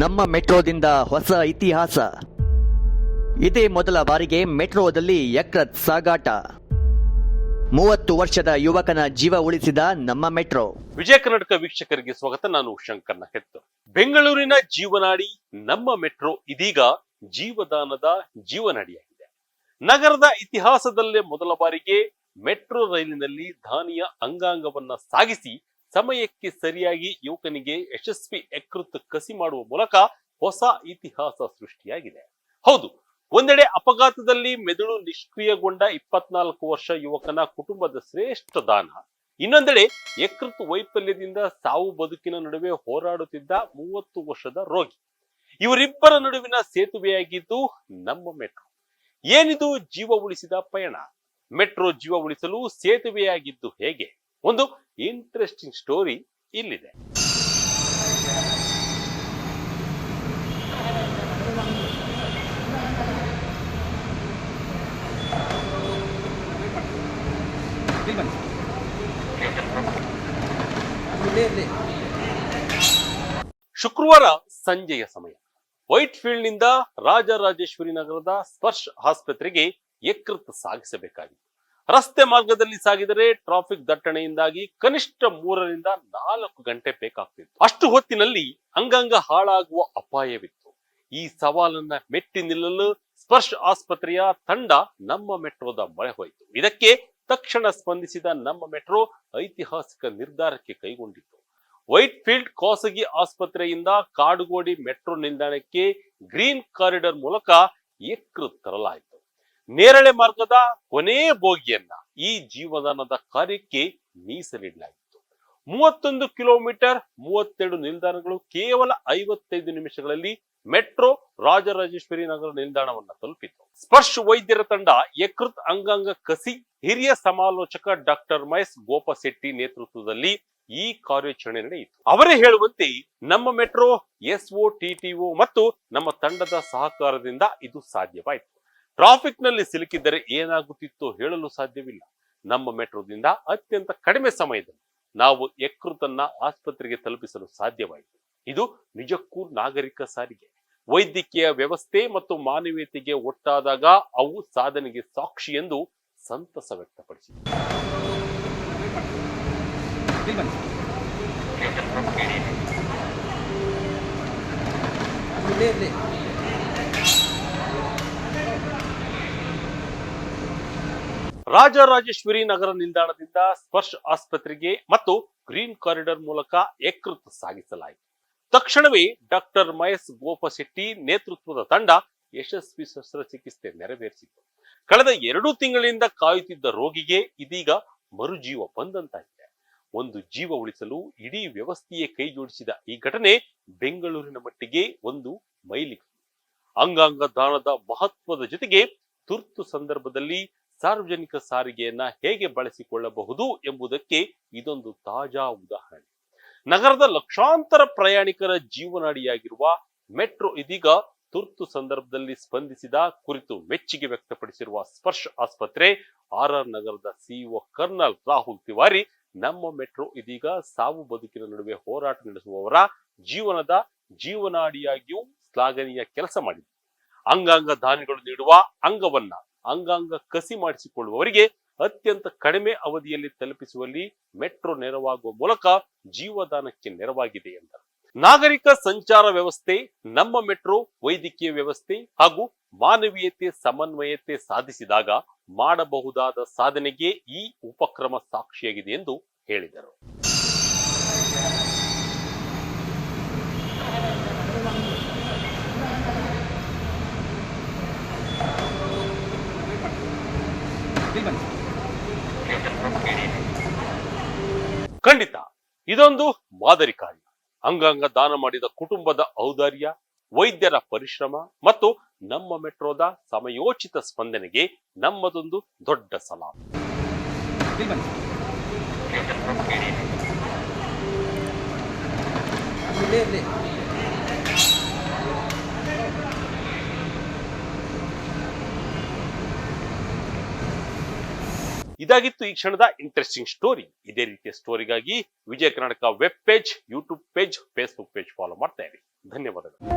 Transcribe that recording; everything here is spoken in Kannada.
ನಮ್ಮ ಮೆಟ್ರೋದಿಂದ ಹೊಸ ಇತಿಹಾಸ. ಇದೇ ಮೊದಲ ಬಾರಿಗೆ ಮೆಟ್ರೋದಲ್ಲಿ ಯಕೃತ್ ಸಾಗಾಟ. 30 ವರ್ಷದ ಯುವಕನ ಜೀವ ಉಳಿಸಿದ ನಮ್ಮ ಮೆಟ್ರೋ. ವಿಜಯ ಕರ್ನಾಟಕ ವೀಕ್ಷಕರಿಗೆ ಸ್ವಾಗತ. ನಾನು ಶಂಕರ್ ನಕೆತ್ತು. ಬೆಂಗಳೂರಿನ ಜೀವನಾಡಿ ನಮ್ಮ ಮೆಟ್ರೋ ಇದೀಗ ಜೀವದಾನದ ಜೀವನಾಡಿಯಾಗಿದೆ. ನಗರದ ಇತಿಹಾಸದಲ್ಲೇ ಮೊದಲ ಬಾರಿಗೆ ಮೆಟ್ರೋ ರೈಲಿನಲ್ಲಿ ದಾನಿಯ ಅಂಗಾಂಗವನ್ನ ಸಾಗಿಸಿ ಸಮಯಕ್ಕೆ ಸರಿಯಾಗಿ ಯುವಕನಿಗೆ ಯಶಸ್ವಿ ಯಕೃತ್ ಕಸಿ ಮಾಡುವ ಮೂಲಕ ಹೊಸ ಇತಿಹಾಸ ಸೃಷ್ಟಿಯಾಗಿದೆ. ಹೌದು, ಒಂದೆಡೆ ಅಪಘಾತದಲ್ಲಿ ಮೆದುಳು ನಿಷ್ಕ್ರಿಯಗೊಂಡ 24 ವರ್ಷ ಯುವಕನ ಕುಟುಂಬದ ಶ್ರೇಷ್ಠ ದಾನ, ಇನ್ನೊಂದೆಡೆ ಯಕೃತ್ ವೈಫಲ್ಯದಿಂದ ಸಾವು ಬದುಕಿನ ನಡುವೆ ಹೋರಾಡುತ್ತಿದ್ದ 30 ವರ್ಷದ ರೋಗಿ. ಇವರಿಬ್ಬರ ನಡುವಿನ ಸೇತುವೆಯಾಗಿದ್ದು ನಮ್ಮ ಮೆಟ್ರೋ. ಏನಿದು ಜೀವ ಉಳಿಸಿದ ಪಯಣ? ಮೆಟ್ರೋ ಜೀವ ಉಳಿಸಲು ಸೇತುವೆಯಾಗಿದ್ದು ಹೇಗೆ? ಒಂದು ಇಂಟ್ರೆಸ್ಟಿಂಗ್ ಸ್ಟೋರಿ ಇಲ್ಲಿದೆ. ಶುಕ್ರವಾರ ಸಂಜೆಯ ಸಮಯ ವೈಟ್ ಫೀಲ್ಡ್ ನಿಂದ ರಾಜರಾಜೇಶ್ವರಿ ನಗರದ ಸ್ಪರ್ಶ್ ಆಸ್ಪತ್ರೆಗೆ ಯಕೃತ್ ಸಾಗಿಸಬೇಕಾಗಿತ್ತು. ರಸ್ತೆ ಮಾರ್ಗದಲ್ಲಿ ಸಾಗಿದರೆ ಟ್ರಾಫಿಕ್ ದಟ್ಟಣೆಯಿಂದಾಗಿ ಕನಿಷ್ಠ 3 ರಿಂದ 4 ಗಂಟೆ ಬೇಕಾಗ್ತಿತ್ತು. ಅಷ್ಟು ಹೊತ್ತಿನಲ್ಲಿ ಅಂಗಾಂಗ ಹಾಳಾಗುವ ಅಪಾಯವಿತ್ತು. ಈ ಸವಾಲನ್ನ ಮೆಟ್ಟಿ ನಿಲ್ಲಲು ಸ್ಪರ್ಶ್ ಆಸ್ಪತ್ರೆಯ ತಂಡ ನಮ್ಮ ಮೆಟ್ರೋದ ಮೊರೆ ಹೋಯಿತು. ಇದಕ್ಕೆ ತಕ್ಷಣ ಸ್ಪಂದಿಸಿದ ನಮ್ಮ ಮೆಟ್ರೋ ಐತಿಹಾಸಿಕ ನಿರ್ಧಾರಕ್ಕೆ ಕೈಗೊಂಡಿತ್ತು. ವೈಟ್ ಫೀಲ್ಡ್ ಖಾಸಗಿ ಆಸ್ಪತ್ರೆಯಿಂದ ಕಾಡುಗೋಡಿ ಮೆಟ್ರೋ ನಿಲ್ದಾಣಕ್ಕೆ ಗ್ರೀನ್ ಕಾರಿಡಾರ್ ಮೂಲಕ ಯಕೃತ್ ತರಲಾಯಿತು. ನೇರಳೆ ಮಾರ್ಗದ ಕೊನೆ ಬೋಗಿಯನ್ನ ಈ ಜೀವದಾನದ ಕಾರ್ಯಕ್ಕೆ ಮೀಸಲಿಡಲಾಗಿತ್ತು. 31 ಕಿಲೋಮೀಟರ್ 32 ನಿಲ್ದಾಣಗಳು ಕೇವಲ 55 ನಿಮಿಷಗಳಲ್ಲಿ ಮೆಟ್ರೋ ರಾಜರಾಜೇಶ್ವರಿ ನಗರ ನಿಲ್ದಾಣವನ್ನ ತಲುಪಿತು. ಸ್ಪರ್ಶ್ ವೈದ್ಯರ ತಂಡ ಯಕೃತ್ ಅಂಗಾಂಗ ಕಸಿ ಹಿರಿಯ ಸಮಾಲೋಚಕ ಡಾಕ್ಟರ್ ಮಹೇಶ್ ಗೋಪಶೆಟ್ಟಿ ನೇತೃತ್ವದಲ್ಲಿ ಈ ಕಾರ್ಯಾಚರಣೆ ನಡೆಯಿತು. ಅವರೇ ಹೇಳುವಂತೆ ನಮ್ಮ ಮೆಟ್ರೋ, SOTTO ಮತ್ತು ನಮ್ಮ ತಂಡದ ಸಹಕಾರದಿಂದ ಇದು ಸಾಧ್ಯವಾಯಿತು. ಟ್ರಾಫಿಕ್ ನಲ್ಲಿ ಸಿಲುಕಿದ್ದರೆ ಏನಾಗುತ್ತಿತ್ತೋ ಹೇಳಲು ಸಾಧ್ಯವಿಲ್ಲ. ನಮ್ಮ ಮೆಟ್ರೋದಿಂದ ಅತ್ಯಂತ ಕಡಿಮೆ ಸಮಯದಲ್ಲಿ ನಾವು ಯಕೃತನ್ನ ಆಸ್ಪತ್ರೆಗೆ ತಲುಪಿಸಲು ಸಾಧ್ಯವಾಯಿತು. ಇದು ನಿಜಕ್ಕೂ ನಾಗರಿಕ ಸಾರಿಗೆ, ವೈದ್ಯಕೀಯ ವ್ಯವಸ್ಥೆ ಮತ್ತು ಮಾನವೀಯತೆಗೆ ಒಟ್ಟಾದಾಗ ಅವು ಸಾಧನೆಗೆ ಸಾಕ್ಷಿ ಎಂದು ಸಂತಸ ವ್ಯಕ್ತಪಡಿಸಿದರು. ರಾಜರಾಜೇಶ್ವರಿ ನಗರ ನಿಲ್ದಾಣದಿಂದ ಸ್ಪರ್ಶ್ ಆಸ್ಪತ್ರೆಗೆ ಮತ್ತು ಗ್ರೀನ್ ಕಾರಿಡಾರ್ ಮೂಲಕ ಯಕೃತ್ ಸಾಗಿಸಲಾಯಿತು. ತಕ್ಷಣವೇ ಡಾಕ್ಟರ್ ಮಹೇಶ್ ಗೋಪಶೆಟ್ಟಿ ನೇತೃತ್ವದ ತಂಡ ಯಶಸ್ವಿ ಶಸ್ತ್ರಚಿಕಿತ್ಸೆ ನೆರವೇರಿಸಿತು. ಕಳೆದ 2 ತಿಂಗಳಿಂದ ಕಾಯುತ್ತಿದ್ದ ರೋಗಿಗೆ ಇದೀಗ ಮರುಜೀವ ಬಂದಂತಾಗಿದೆ. ಒಂದು ಜೀವ ಉಳಿಸಲು ಇಡೀ ವ್ಯವಸ್ಥೆಯೇ ಕೈ ಜೋಡಿಸಿದ ಈ ಘಟನೆ ಬೆಂಗಳೂರಿನ ಮಟ್ಟಿಗೆ ಒಂದು ಮೈಲಿಗಲ್ಲು. ಅಂಗಾಂಗ ದಾನದ ಮಹತ್ವದ ಜೊತೆಗೆ ತುರ್ತು ಸಂದರ್ಭದಲ್ಲಿ ಸಾರ್ವಜನಿಕ ಸಾರಿಗೆಯನ್ನ ಹೇಗೆ ಬಳಸಿಕೊಳ್ಳಬಹುದು ಎಂಬುದಕ್ಕೆ ಇದೊಂದು ತಾಜಾ ಉದಾಹರಣೆ. ನಗರದ ಲಕ್ಷಾಂತರ ಪ್ರಯಾಣಿಕರ ಜೀವನಾಡಿಯಾಗಿರುವ ಮೆಟ್ರೋ ಇದೀಗ ತುರ್ತು ಸಂದರ್ಭದಲ್ಲಿ ಸ್ಪಂದಿಸಿದ ಕುರಿತು ಮೆಚ್ಚುಗೆ ವ್ಯಕ್ತಪಡಿಸಿರುವ ಸ್ಪರ್ಶ್ ಆಸ್ಪತ್ರೆ RR ನಗರದ CEO ಕರ್ನಲ್ ರಾಹುಲ್ ತಿವಾರಿ, ನಮ್ಮ ಮೆಟ್ರೋ ಇದೀಗ ಸಾವು ಬದುಕಿನ ನಡುವೆ ಹೋರಾಟ ನಡೆಸುವವರ ಜೀವನದ ಜೀವನಾಡಿಯಾಗಿಯೂ ಶ್ಲಾಘನೀಯ ಕೆಲಸ ಮಾಡಿದೆ. ಅಂಗಾಂಗ ದಾನಿಗಳು ನೀಡುವ ಅಂಗವನ್ನ ಅಂಗಾಂಗ ಕಸಿ ಮಾಡಿಸಿಕೊಳ್ಳುವವರಿಗೆ ಅತ್ಯಂತ ಕಡಿಮೆ ಅವಧಿಯಲ್ಲಿ ತಲುಪಿಸುವಲ್ಲಿ ಮೆಟ್ರೋ ನೆರವಾಗುವ ಮೂಲಕ ಜೀವದಾನಕ್ಕೆ ನೆರವಾಗಿದೆ ಎಂದರು. ನಾಗರಿಕ ಸಂಚಾರ ವ್ಯವಸ್ಥೆ, ನಮ್ಮ ಮೆಟ್ರೋ ವೈದ್ಯಕೀಯ ವ್ಯವಸ್ಥೆ ಹಾಗೂ ಮಾನವೀಯತೆ ಸಮನ್ವಯತೆ ಸಾಧಿಸಿದಾಗ ಮಾಡಬಹುದಾದ ಸಾಧನೆಗೆ ಈ ಉಪಕ್ರಮ ಸಾಕ್ಷಿಯಾಗಿದೆ ಎಂದು ಹೇಳಿದರು. ಖಂಡಿತ ಇದೊಂದು ಮಾದರಿ ಕಾರ್ಯ. ಅಂಗಾಂಗ ದಾನ ಮಾಡಿದ ಕುಟುಂಬದ ಔದಾರ್ಯ, ವೈದ್ಯರ ಪರಿಶ್ರಮ ಮತ್ತು ನಮ್ಮ ಮೆಟ್ರೋದ ಸಮಯೋಚಿತ ಸ್ಪಂದನೆಗೆ ನಮ್ಮದೊಂದು ದೊಡ್ಡ ಸಲಾಂ. ಇದಾಗಿತ್ತು ಈ ಕ್ಷಣದ ಇಂಟ್ರೆಸ್ಟಿಂಗ್ ಸ್ಟೋರಿ. ಇದೇ ರೀತಿಯ ಸ್ಟೋರಿಗಾಗಿ Vijaya Karnataka web page, YouTube page, Facebook page follow ಮಾಡ್ತಾ ಇರಿ. ಧನ್ಯವಾದಗಳು.